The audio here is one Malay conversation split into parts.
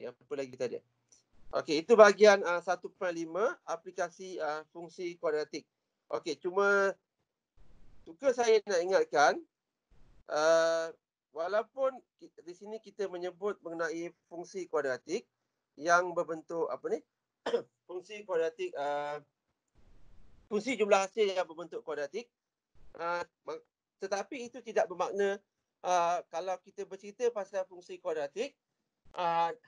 Okey, apa lagi kita ada? Okey, itu bahagian 1.5 aplikasi fungsi kuadratik. Okey, cuma suka saya nak ingatkan, walaupun di sini kita menyebut mengenai fungsi kuadratik yang berbentuk apa ni? Fungsi kuadratik, fungsi jumlah hasil yang berbentuk kuadratik, tetapi itu tidak bermakna kalau kita bercerita pasal fungsi kuadratik,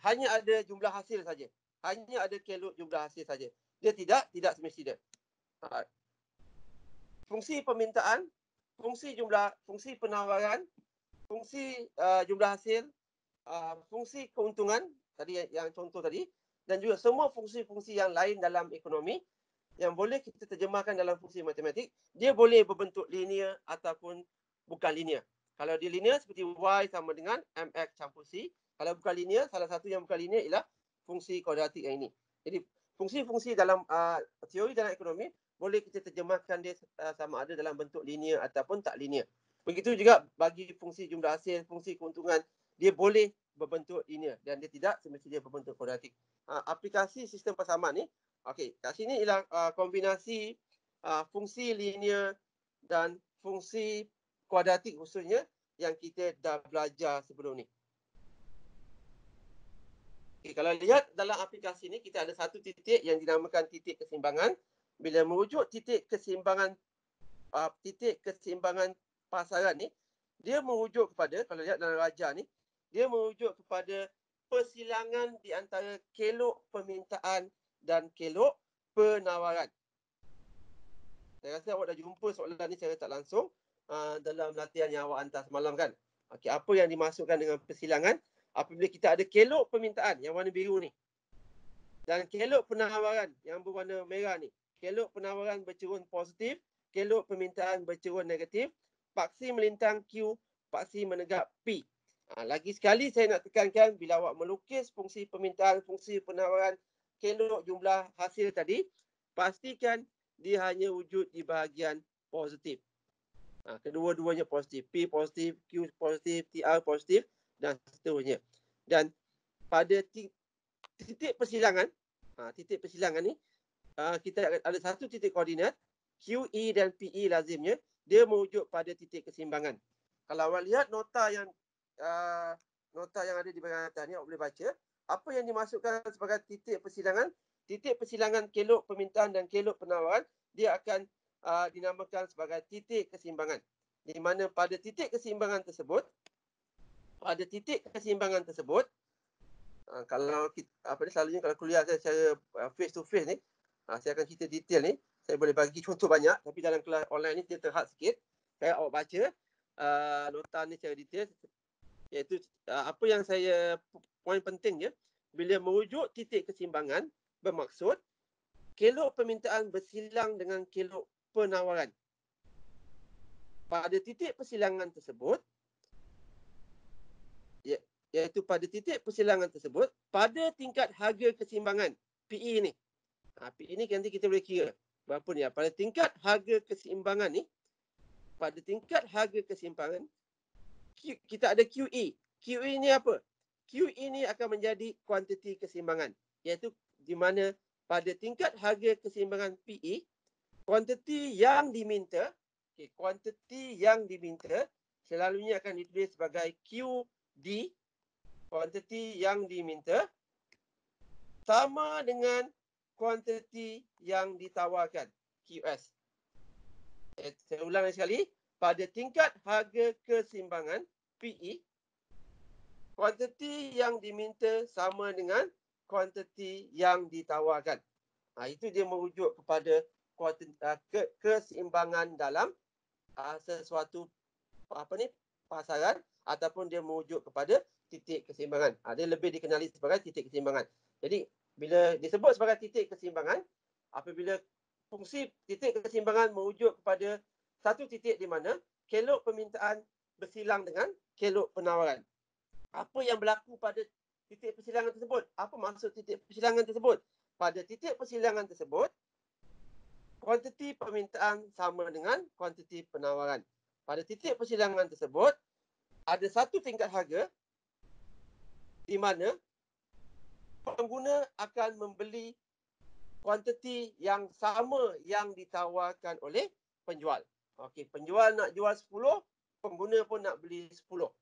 hanya ada jumlah hasil saja. Hanya ada kelok jumlah hasil saja. Dia tidak semestinya. Fungsi permintaan, fungsi jumlah, fungsi penawaran, fungsi jumlah hasil, fungsi keuntungan tadi yang contoh tadi, dan juga semua fungsi-fungsi yang lain dalam ekonomi yang boleh kita terjemahkan dalam fungsi matematik, dia boleh berbentuk linear ataupun bukan linear. Kalau dia linear seperti Y sama dengan MX campur C. Kalau bukan linear, salah satu yang bukan linear ialah fungsi kuadratik yang ini. Jadi fungsi-fungsi dalam teori dalam ekonomi boleh kita terjemahkan dia sama ada dalam bentuk linear ataupun tak linear. Begitu juga bagi fungsi jumlah hasil, fungsi keuntungan, dia boleh berbentuk linear dan dia tidak semestinya berbentuk kuadratik. Aplikasi sistem persamaan ni, okey, kat sini ialah kombinasi fungsi linear dan fungsi kuadratik khususnya yang kita dah belajar sebelum ni. Okay, kalau lihat dalam aplikasi ni, kita ada satu titik yang dinamakan titik keseimbangan. Bila merujuk titik keseimbangan pasaran ni, dia merujuk kepada, kalau lihat dalam raja ni, dia merujuk kepada persilangan di antara kelok permintaan dan kelok penawaran. Saya rasa awak dah jumpa soalan ni secara tak langsung dalam latihan yang awak hantar semalam kan. Okey, apa yang dimasukkan dengan persilangan? Apabila kita ada kelok permintaan yang warna biru ni dan kelok penawaran yang berwarna merah ni. Kelok penawaran bercerun positif, kelok permintaan bercerun negatif, paksi melintang Q, paksi menegak P. Lagi sekali saya nak tekankan, bila awak melukis fungsi permintaan, fungsi penawaran, kelok jumlah hasil tadi, pastikan dia hanya wujud di bahagian positif. Kedua-duanya positif. P positif, Q positif, TR positif dan seterusnya. Dan pada titik persilangan ni, kita ada satu titik koordinat, QE dan PE lazimnya, dia merujuk pada titik keseimbangan. Kalau awak lihat nota yang ada di bahagian atas ni, awak boleh baca, apa yang dimasukkan sebagai titik persilangan kelok permintaan dan kelok penawaran, dia akan dinamakan sebagai titik keseimbangan. Di mana pada titik keseimbangan tersebut, kalau kita, selalunya kalau kuliah saya secara face to face ni, saya akan cerita detail ni. Saya boleh bagi contoh banyak, tapi dalam kelas online ni dia terhad sikit. Saya awak baca nota ni secara detail, iaitu apa yang saya, poin pentingnya, bila merujuk titik keseimbangan, bermaksud kelok permintaan bersilang dengan kelok penawaran. Pada titik persilangan tersebut, iaitu pada titik persilangan tersebut, pada tingkat harga keseimbangan, PE ni. PE ni nanti kita boleh kira berapa ni. Pada tingkat harga keseimbangan ni, kita ada QE. QE ni apa? QE ni akan menjadi kuantiti keseimbangan. Iaitu di mana pada tingkat harga keseimbangan PE, kuantiti yang diminta, selalunya akan ditulis sebagai QD, kuantiti yang diminta, sama dengan kuantiti yang ditawarkan, QS. Saya ulang lagi sekali, pada tingkat harga keseimbangan PE, kuantiti yang diminta sama dengan kuantiti yang ditawarkan. Itu dia merujuk kepada keseimbangan dalam sesuatu pasaran, ataupun dia merujuk kepada titik keseimbangan. Dia lebih dikenali sebagai titik keseimbangan. Jadi bila disebut sebagai titik keseimbangan, apabila fungsi titik keseimbangan merujuk kepada satu titik di mana kelok permintaan bersilang dengan kelok penawaran. Apa yang berlaku pada titik persilangan tersebut? Apa maksud titik persilangan tersebut? Pada titik persilangan tersebut, kuantiti permintaan sama dengan kuantiti penawaran. Pada titik persilangan tersebut, ada satu tingkat harga di mana pengguna akan membeli kuantiti yang sama yang ditawarkan oleh penjual. Okey, penjual nak jual 10, pengguna pun nak beli 10.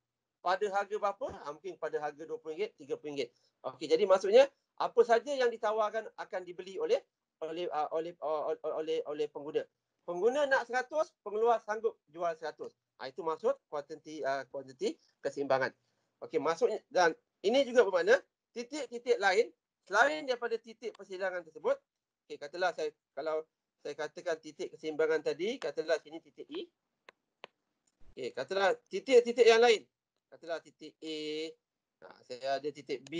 Pada harga berapa? Mungkin pada harga RM20, RM30. Okey, jadi maksudnya apa saja yang ditawarkan akan dibeli oleh pengguna. Pengguna nak 100, pengeluar sanggup jual 100. Itu maksud kuantiti keseimbangan. Okey, maksudnya, dan ini juga bermakna titik-titik lain selain daripada titik persilangan tersebut. Okey, katalah kalau saya katakan titik keseimbangan tadi, katalah sini titik E. Okey, katalah titik-titik yang lain. Katalah titik A, saya ada titik B.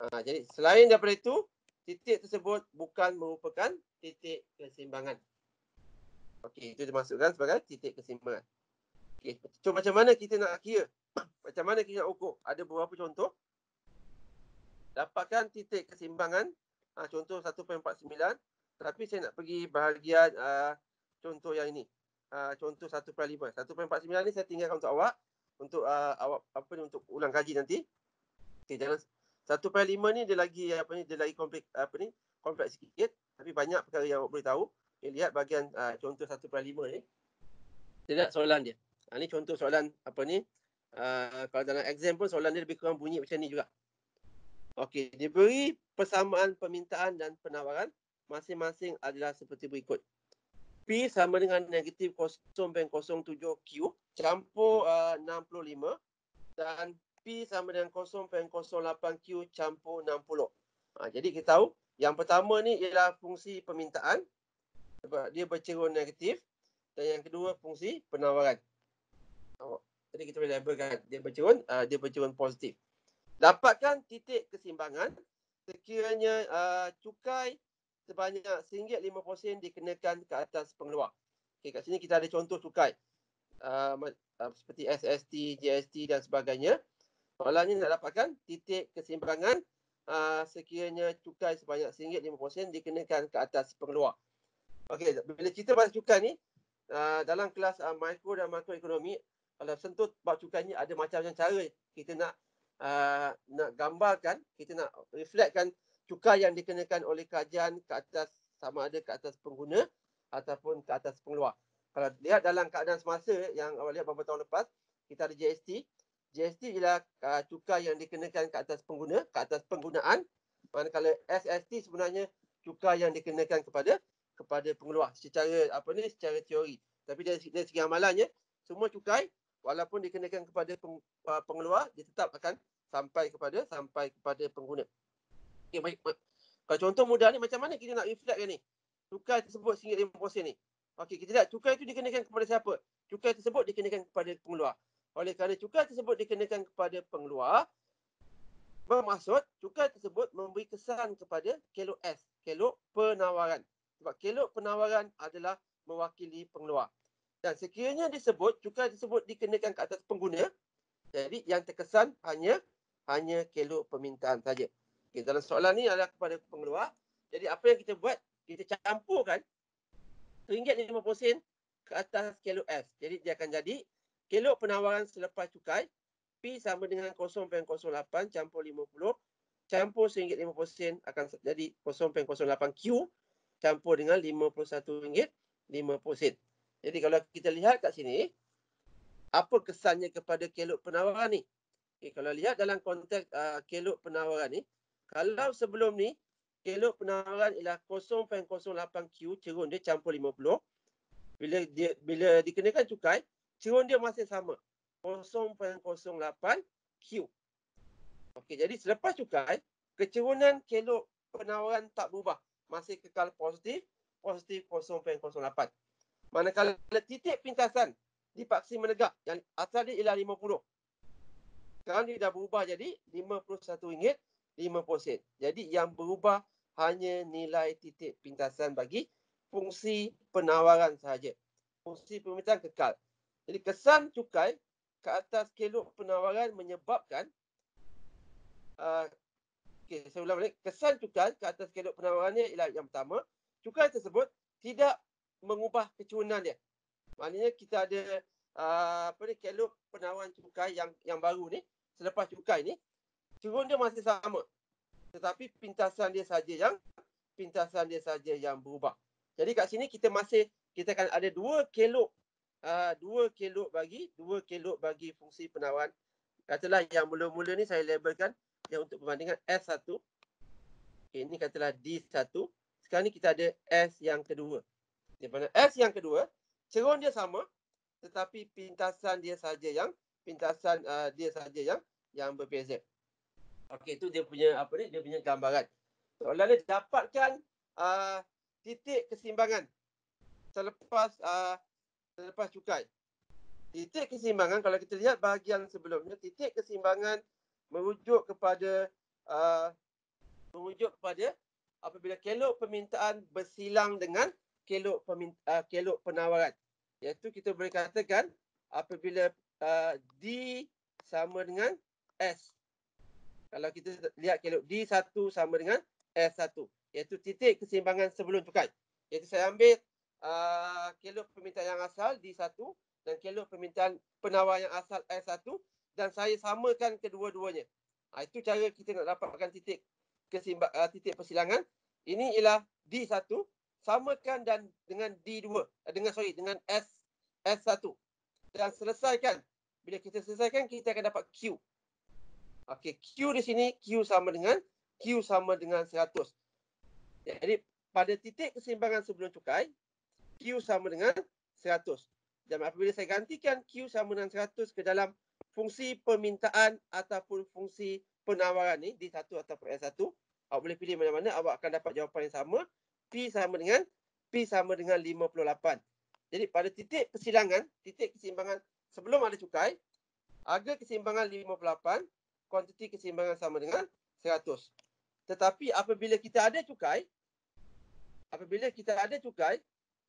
Jadi selain daripada itu, titik tersebut bukan merupakan titik keseimbangan. Okey, itu dimasukkan sebagai titik keseimbangan. Okey, so macam mana kita nak kira? Macam mana kita nak ukur? Ada beberapa contoh. Dapatkan titik keseimbangan. Contoh 1.49. Tapi saya nak pergi bahagian contoh yang ini. Contoh 1.5. 1.49 ni saya tinggalkan untuk awak. Untuk awak untuk ulang kaji nanti. Okey, jangan 1.5 ni dia lagi kompleks sikit. Tapi banyak perkara yang awak boleh tahu. Okay, lihat bahagian contoh 1.5 ni. Kita lihat soalan dia. Ni contoh soalan kalau dalam exam pun soalan dia lebih kurang bunyi macam ni juga. Okey, diberi persamaan permintaan dan penawaran masing-masing adalah seperti berikut. P sama dengan negatif 0.07Q campur 65 dan P sama dengan 0.08Q campur 60. Jadi kita tahu yang pertama ni ialah fungsi permintaan sebab dia bercerun negatif, dan yang kedua fungsi penawaran. Jadi kita boleh labelkan dia bercerun positif. Dapatkan titik keseimbangan sekiranya cukai sebanyak RM1.50 dikenakan ke atas pengeluar. Okey, kat sini kita ada contoh cukai seperti SST, GST dan sebagainya. Soalannya nak dapatkan titik keseimbangan sekiranya cukai sebanyak RM1.50 dikenakan ke atas pengeluar. Okey, bila cerita pasal cukai ni, dalam kelas mikro dan makroekonomi, kalau sentuh bab cukai ni ada macam-macam cara kita nak gambarkan, kita nak reflectkan cukai yang dikenakan oleh kerajaan ke atas, sama ada ke atas pengguna ataupun ke atas pengeluar. Kalau lihat dalam keadaan semasa yang awak lihat beberapa tahun lepas, kita ada GST. GST ialah cukai yang dikenakan ke atas pengguna, ke atas penggunaan. Manakala SST sebenarnya cukai yang dikenakan kepada pengeluar secara teori. Tapi dari segi amalannya, semua cukai walaupun dikenakan kepada pengeluar, dia tetap akan sampai kepada pengguna. Okey, baik. Kalau contoh mudah ni, macam mana kita nak reflectkan ni? Cukai tersebut RM1.50 ni. Okey, kita lihat cukai itu dikenakan kepada siapa? Cukai tersebut dikenakan kepada pengeluar. Oleh kerana cukai tersebut dikenakan kepada pengeluar, bermaksud cukai tersebut memberi kesan kepada kelok S, kelok penawaran. Sebab kelok penawaran adalah mewakili pengeluar. Dan sekiranya disebut cukai tersebut dikenakan ke atas pengguna, jadi yang terkesan hanya kelok permintaan saja. Okay, dalam soalan ni adalah kepada pengeluar. Jadi apa yang kita buat, kita campurkan RM1.50 ke atas kelok S. Jadi dia akan jadi kelok penawaran selepas cukai P sama dengan 0.08 campur 50 campur RM1.50 akan jadi 0.08Q campur dengan RM51.50. Jadi kalau kita lihat kat sini, apa kesannya kepada kelok penawaran ni? Okay, kalau lihat dalam konteks kelok penawaran ni, kalau sebelum ni kelok penawaran ialah 0.08Q, cerun dia campur 50. Bila dikenakan cukai, cerun dia masih sama, 0.08Q. Okey, jadi selepas cukai, kecerunan kelok penawaran tak berubah, masih kekal positif 0.08. Manakala titik pintasan dipaksa menegak, yang asal dia ialah 50. Sekarang dia dah berubah jadi RM51.50. Jadi yang berubah hanya nilai titik pintasan bagi fungsi penawaran sahaja. Fungsi permintaan kekal. Jadi kesan cukai ke atas kelok penawaran menyebabkan saya ulang balik. Kesan cukai ke atas kelok penawarannya ialah yang pertama, cukai tersebut tidak mengubah kecerunan dia. Maknanya kita ada kelok penawaran cukai yang baru ni, selepas cukai ni, cerun dia masih sama. Tetapi pintasan dia saja yang berubah. Jadi kat sini kita akan ada dua kelok bagi fungsi penawaran. Katalah yang mula-mula ni saya labelkan yang untuk perbandingan S1. Okay, ini katalah D1. Sekarang ni kita ada S yang kedua. Di mana S yang kedua, cerun dia sama, tetapi pintasan dia saja yang berbeza. Okey, itu dia punya dia punya gambaran. Soalan dia, dapatkan titik keseimbangan selepas cukai. Titik keseimbangan, kalau kita lihat bahagian sebelumnya, titik keseimbangan merujuk kepada apabila kelok permintaan bersilang dengan kelok penawaran. Iaitu kita boleh katakan apabila D sama dengan S. Kalau kita lihat kelok D1 sama dengan S1. Iaitu titik keseimbangan sebelum cukai. Iaitu saya ambil kelok permintaan yang asal D1 dan kelok permintaan penawar yang asal S1 dan saya samakan kedua-duanya. Itu cara kita nak dapatkan titik persilangan. Ini ialah D1 samakan dengan D2 dengan S1 dan selesaikan. Bila kita selesaikan kita akan dapat Q. Okey, Q di sini Q sama dengan 100. Jadi pada titik keseimbangan sebelum cukai Q sama dengan 100. Dan apabila saya gantikan Q sama dengan 100 ke dalam fungsi permintaan ataupun fungsi penawaran ni D1 ataupun S1, awak boleh pilih mana-mana, awak akan dapat jawapan yang sama. P sama dengan 58. Jadi pada titik keseimbangan sebelum ada cukai, harga keseimbangan 58, kuantiti keseimbangan sama dengan 100. Tetapi apabila kita ada cukai,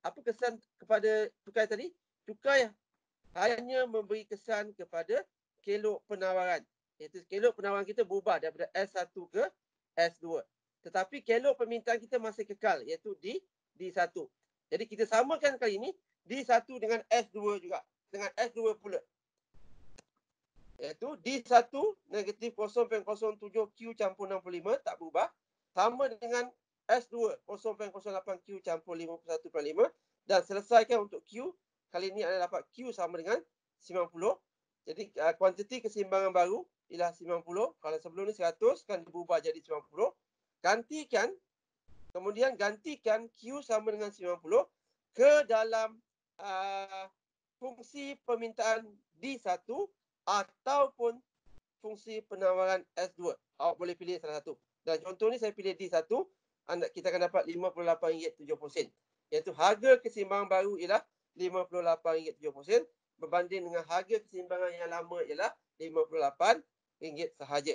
apa kesan kepada cukai tadi? Cukai hanya memberi kesan kepada kelok penawaran. Iaitu kelok penawaran kita berubah daripada S1 ke S2. Tetapi kelok permintaan kita masih kekal, iaitu D1. Jadi kita samakan kali ini D1 dengan S2 juga. Dengan S2 pula. Iaitu D1 negatif 0.07 Q campur 65 tak berubah. Sama dengan S2 0.08 Q campur 51/5. Dan selesaikan untuk Q. Kali ini anda dapat Q sama dengan 90. Jadi kuantiti keseimbangan baru ialah 90. Kalau sebelum ni 100 kan berubah jadi 90. Kemudian gantikan Q sama dengan 90 ke dalam fungsi permintaan D1 ataupun fungsi penawaran S2. Awak boleh pilih salah satu. Dan contoh ni saya pilih D1, kita akan dapat RM58.70. Iaitu harga keseimbangan baru ialah RM58.70 berbanding dengan harga keseimbangan yang lama ialah RM58 sahaja.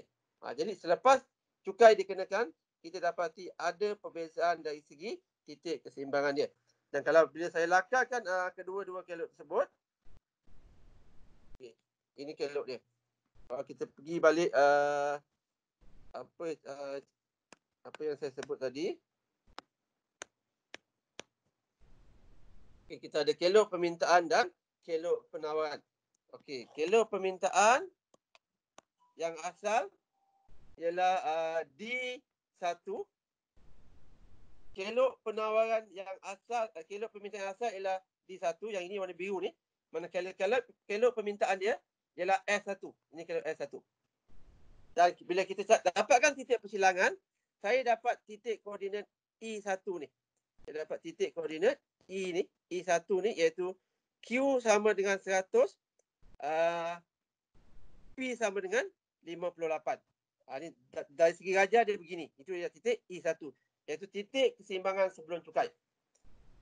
Jadi selepas cukai dikenakan, kita dapati ada perbezaan dari segi titik keseimbangan dia. Dan kalau bila saya lakarkan kedua-dua kelok tersebut, ini kelok dia. Kalau kita pergi balik apa yang saya sebut tadi. Okay, kita ada kelok permintaan dan kelok penawaran. Okey, kelok permintaan yang asal ialah D1. Kelok penawaran yang asal, kelok permintaan yang asal ialah D1. Yang ini warna biru ni. Manakala kelok permintaan dia ialah S1. Ini kelok S1. Dan bila kita dapatkan titik persilangan, saya dapat titik koordinat E1 ni. Saya dapat titik koordinat E ni, E1 ni iaitu Q sama dengan 100, P sama dengan 58. Ni dari segi raja dia begini. Itu dia titik E1. Iaitu titik keseimbangan sebelum cukai.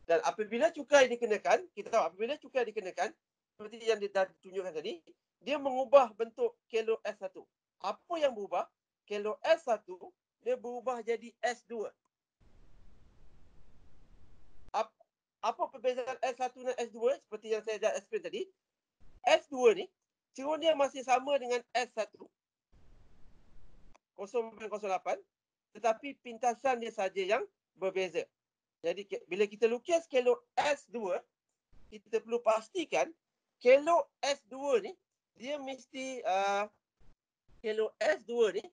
Dan apabila cukai dikenakan, kita tahu apabila cukai dikenakan, seperti yang dah ditunjukkan tadi, dia mengubah bentuk kelok S1. Apa yang berubah? Kelok S1, dia berubah jadi S2. Apa perbezaan S1 dan S2? Seperti yang saya dah explain tadi. S2 ni, cerun dia masih sama dengan S1. 0.08. Tetapi pintasan dia saja yang berbeza. Jadi bila kita lukis kelok S2, kita perlu pastikan kelok S2 ni, dia mesti kelok S2 ni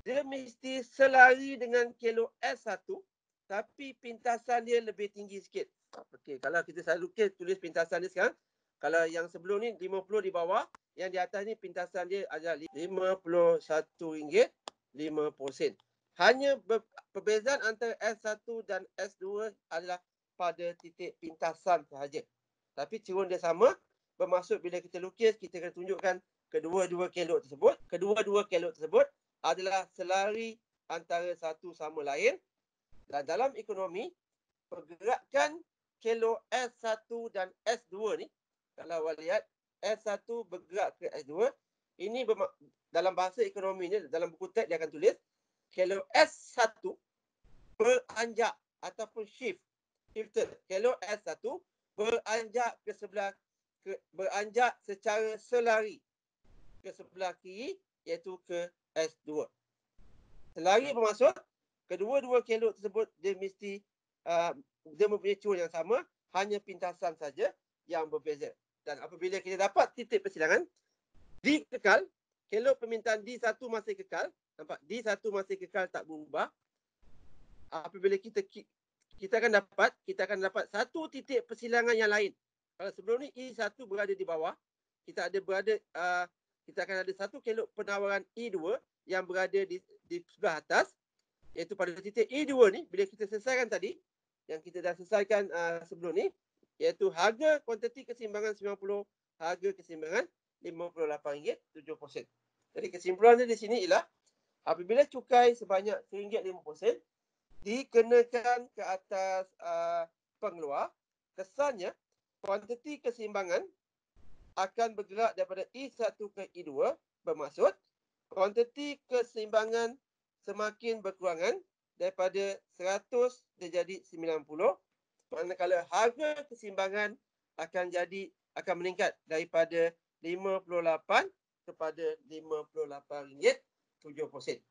dia mesti selari dengan kelok S1 tapi pintasan dia lebih tinggi sikit. Okey, kalau kita selalu tulis pintasan dia sekarang, kalau yang sebelum ni 50 di bawah, yang di atas ni pintasan dia ada RM51.50. Hanya perbezaan antara S1 dan S2 adalah pada titik pintasan sahaja. Tapi cirun dia sama, bermaksud bila kita lukis, kita akan tunjukkan kedua-dua kelok tersebut adalah selari antara satu sama lain. Dan dalam ekonomi, pergerakan kelok S1 dan S2 ni, kalau awak lihat, S1 bergerak ke S2, ini dalam bahasa ekonomi ni, dalam buku teks dia akan tulis, kelok S1 beranjak ataupun shifted. Kelok S1 beranjak ke sebelah, beranjak secara selari ke sebelah kiri, iaitu ke S2. Selari bermaksud kedua-dua kelok tersebut dia mesti dia mempunyai cirun yang sama, hanya pintasan saja yang berbeza. Dan apabila kita dapat titik persilangan, D kekal, kelok permintaan D1 masih kekal, nampak? D1 masih kekal, tak berubah. Apabila kita akan dapat satu titik persilangan yang lain. Kalau sebelum ni E1 berada di bawah, kita akan ada satu kelok penawaran E2 yang berada di sebelah atas, iaitu pada titik E2 ni, bila kita selesaikan tadi, yang kita dah selesaikan sebelum ni, iaitu harga kuantiti keseimbangan 90, harga keseimbangan RM58.70. Jadi kesimpulannya di sini ialah apabila cukai sebanyak RM1.50 dikenakan ke atas pengeluar, kesannya kuantiti keseimbangan akan bergerak daripada E1 ke E2, bermaksud kuantiti keseimbangan semakin berkurangan daripada 100 dia jadi 90, manakala harga keseimbangan akan meningkat daripada 58 kepada RM58.70.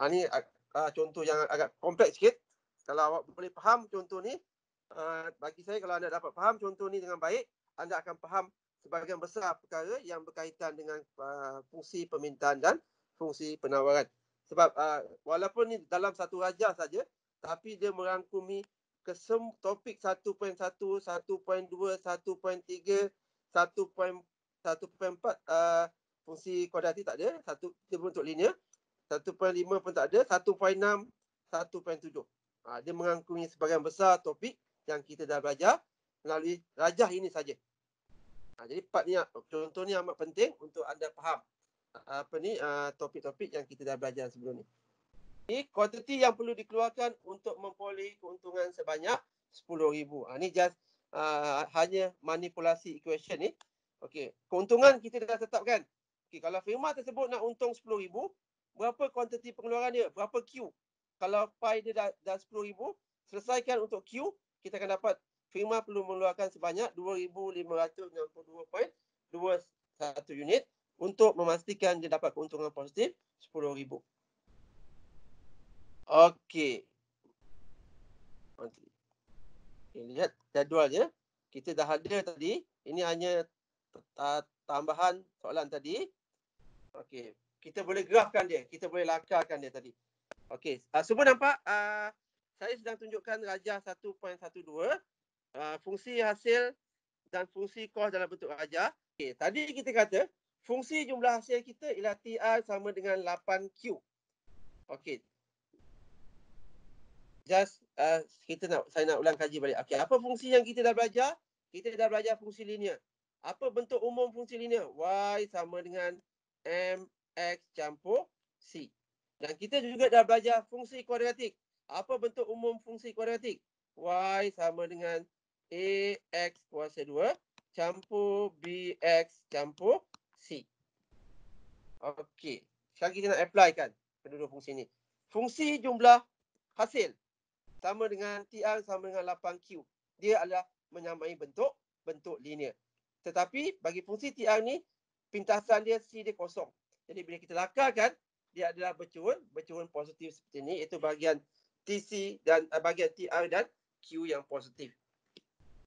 Ini contoh yang agak kompleks sikit. Kalau awak boleh faham contoh ni, bagi saya kalau anda dapat faham contoh ni dengan baik, anda akan faham sebahagian besar perkara yang berkaitan dengan fungsi permintaan dan fungsi penawaran. Sebab walaupun ni dalam satu rajah saja, tapi dia merangkumi topik 1.1, 1.2, 1.3, 1.4 fungsi kuadratik tak ada, dia bentuk linear, 1.5 pun tak ada, 1.6, 1.7. Dia merangkumi sebahagian besar topik yang kita dah belajar melalui rajah ini saja. Jadi contoh ni amat penting untuk anda faham topik-topik yang kita dah belajar sebelum ni. Ini kuantiti yang perlu dikeluarkan untuk memperoleh keuntungan sebanyak RM10,000. Ini just hanya manipulasi equation ni. Okey, keuntungan kita dah tetapkan. Okey, kalau firma tersebut nak untung RM10,000, berapa kuantiti pengeluaran dia? Berapa Q? Kalau pi dia dah RM10,000, selesaikan untuk Q, kita akan dapat firma perlu mengeluarkan sebanyak 2,562.21 unit untuk memastikan dia dapat keuntungan positif RM10,000. Okey. Lihat jadualnya. Kita dah ada tadi. Ini hanya tambahan soalan tadi. Okey. Kita boleh grafkan dia. Kita boleh lakarkan dia tadi. Okey. Semua nampak? Saya sedang tunjukkan rajah 1.12. Fungsi hasil dan fungsi kos dalam bentuk rajah. Okey. Tadi kita kata fungsi jumlah hasil kita ialah TR sama dengan 8Q. Okey. Saya nak ulang kaji balik. Okey, apa fungsi yang kita dah belajar? Kita dah belajar fungsi linear. Apa bentuk umum fungsi linear? Y sama dengan MX campur C. Dan kita juga dah belajar fungsi kuadratik. Apa bentuk umum fungsi kuadratik? Y sama dengan AX kuasa 2 campur BX campur C. Okey. Sekarang kita nak apply kan kedua-dua fungsi ni. Fungsi jumlah hasil sama dengan TR sama dengan 8Q. Dia adalah menyamai bentuk linear. Tetapi bagi fungsi TR ni, pintasan dia C dia kosong. Jadi bila kita lakarkan, dia adalah bercurun positif seperti ini, iaitu bahagian TC dan bahagian TR dan Q yang positif.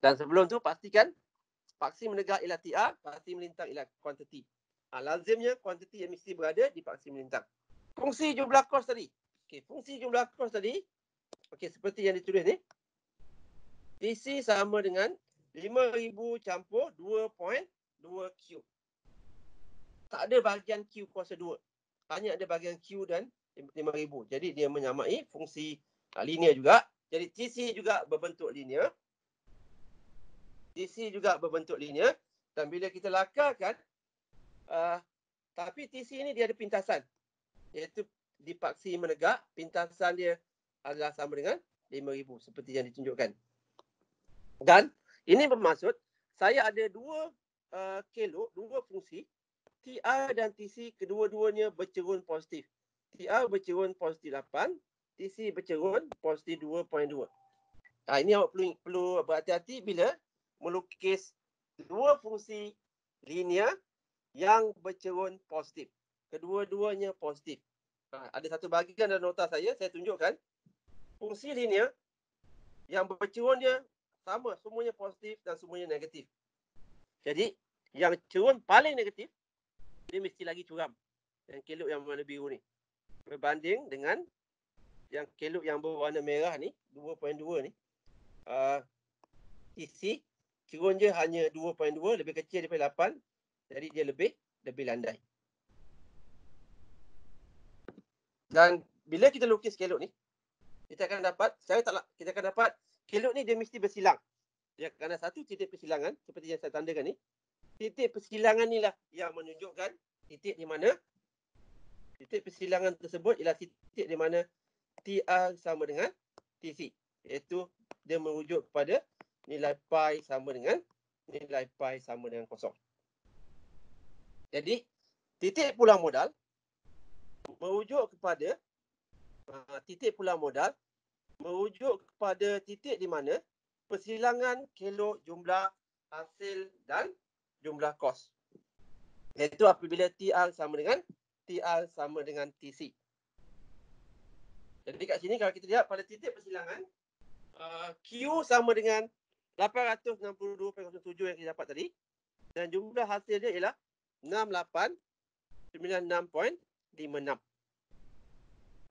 Dan sebelum tu pastikan paksi menegak ialah TR, paksi melintang ialah kuantiti. Lazimnya kuantiti yang mesti berada di paksi melintang. fungsi jumlah kos tadi. Okey, fungsi jumlah kos tadi, okey, seperti yang ditulis ni. TC sama dengan 5,000 campur 2.2 Q. Tak ada bahagian Q kuasa 2. Hanya ada bahagian Q dan 5,000. Jadi dia menyamai fungsi linear juga. Jadi TC juga berbentuk linear. TC juga berbentuk linear. Dan bila kita lakarkan, tapi TC ini dia ada pintasan. Iaitu di paksi menegak, pintasan dia adalah sama dengan 5,000 seperti yang ditunjukkan. Dan ini bermaksud saya ada dua kelok, dua fungsi. TR dan TC kedua-duanya bercerun positif. TR bercerun positif 8, TC bercerun positif 2.2. Ini awak perlu berhati-hati bila melukis dua fungsi linear yang bercerun positif. Kedua-duanya positif. Ada satu bahagian dalam nota saya tunjukkan. Fungsi linear yang bercerun dia sama, semuanya positif dan semuanya negatif. Jadi, yang cerun paling negatif, dia mesti lagi curam. Yang kelok yang berwarna biru ni. Berbanding dengan yang kelok yang berwarna merah ni, 2.2 ni. TC, cerun je hanya 2.2, lebih kecil daripada 8. Jadi dia lebih landai. Dan bila kita lukis kelok ni, kita akan dapat kelok ni dia mesti bersilang. Dia akan ada satu titik persilangan seperti yang saya tandakan ni. Titik persilangan inilah yang menunjukkan titik di mana titik persilangan tersebut ialah titik di mana TR sama dengan TC. Iaitu dia merujuk kepada nilai pi sama dengan kosong. Jadi titik pulang modal merujuk kepada titik di mana persilangan kelok jumlah hasil dan jumlah kos. Iaitu apabila TR sama dengan TC. Jadi kat sini kalau kita lihat pada titik persilangan, Q sama dengan 862.07 yang kita dapat tadi. Dan jumlah hasil dia ialah 6896.56.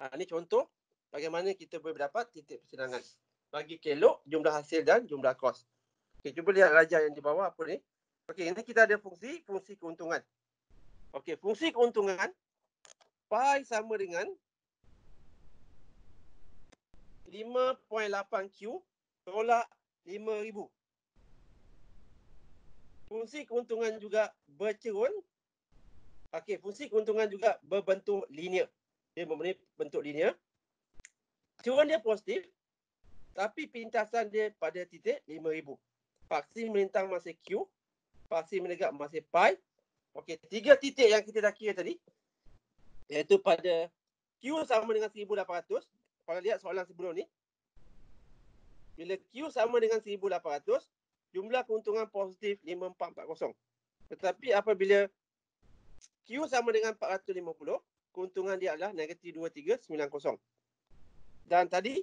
Ini contoh bagaimana kita boleh dapat titik persilangan. Bagi kelok, jumlah hasil dan jumlah kos. Okey, cuba lihat rajah yang di bawah apa ni. Okey, ini kita ada fungsi keuntungan. Okey, fungsi keuntungan pi sama dengan 5.8Q tolak 5,000. Fungsi keuntungan juga bercerun. Okey, fungsi keuntungan juga berbentuk linear. Dia mempunyai bentuk linear. Cerun dia positif, tapi pintasan dia pada titik 5,000. Paksi melintang masih Q, paksi menegak masih pi. Okey, tiga titik yang kita dah kira tadi, iaitu pada Q sama dengan 1,800. Kalau lihat soalan sebelum ni, bila Q sama dengan 1,800, jumlah keuntungan positif 5,440. Tetapi apabila Q sama dengan 450, keuntungan dia adalah negatif 2390. Dan tadi,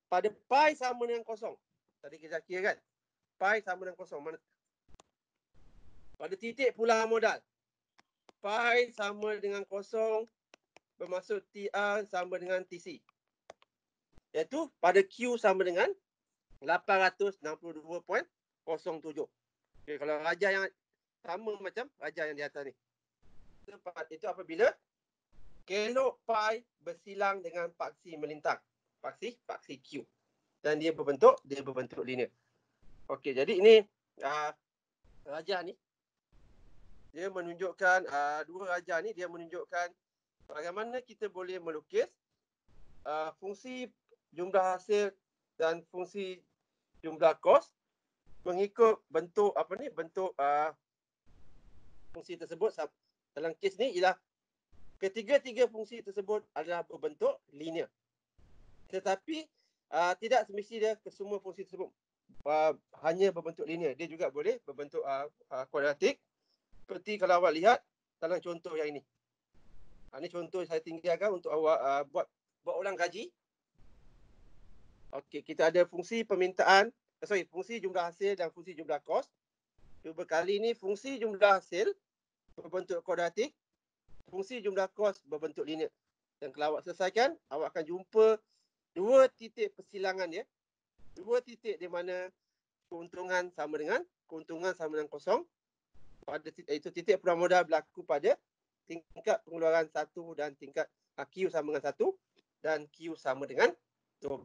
pada pi sama dengan kosong. Tadi kita kira kan? Pi sama dengan kosong. Pada titik pulang modal, pi sama dengan kosong, bermaksud TR sama dengan TC. Iaitu pada Q sama dengan 862.07. Okay, kalau rajah yang sama macam rajah yang di atas ni. Itu apabila kelok pi bersilang dengan paksi melintang. Paksi Q. Dan dia berbentuk linear. Okey, jadi ini rajah ni dia menunjukkan dua rajah ni dia menunjukkan bagaimana kita boleh melukis fungsi jumlah hasil dan fungsi jumlah kos mengikut bentuk fungsi tersebut. Dalam kes ni ialah ketiga-tiga fungsi tersebut adalah berbentuk linear. Tetapi tidak semestinya kesemua fungsi tersebut hanya berbentuk linear. Dia juga boleh berbentuk kuadratik. Seperti kalau awak lihat dalam contoh yang ini. Ini contoh saya tinggalkan untuk awak buat ulang kaji. Okey, kita ada fungsi fungsi jumlah hasil dan fungsi jumlah kos. Cuba kali ini fungsi jumlah hasil berbentuk kuadratik, fungsi jumlah kos berbentuk linear. Dan kalau awak selesaikan, awak akan jumpa 2 titik persilangan ya. 2 titik di mana keuntungan sama dengan kosong. Pada itu titik peluang modal berlaku pada tingkat pengeluaran 1 dan tingkat Q sama dengan 1 dan Q sama dengan 12.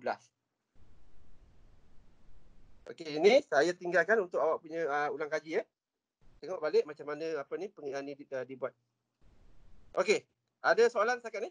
Okey, ini saya tinggalkan untuk awak punya ulang kaji ya. Tengok balik macam mana pengiran ni dibuat. Okey, ada soalan setakat ni?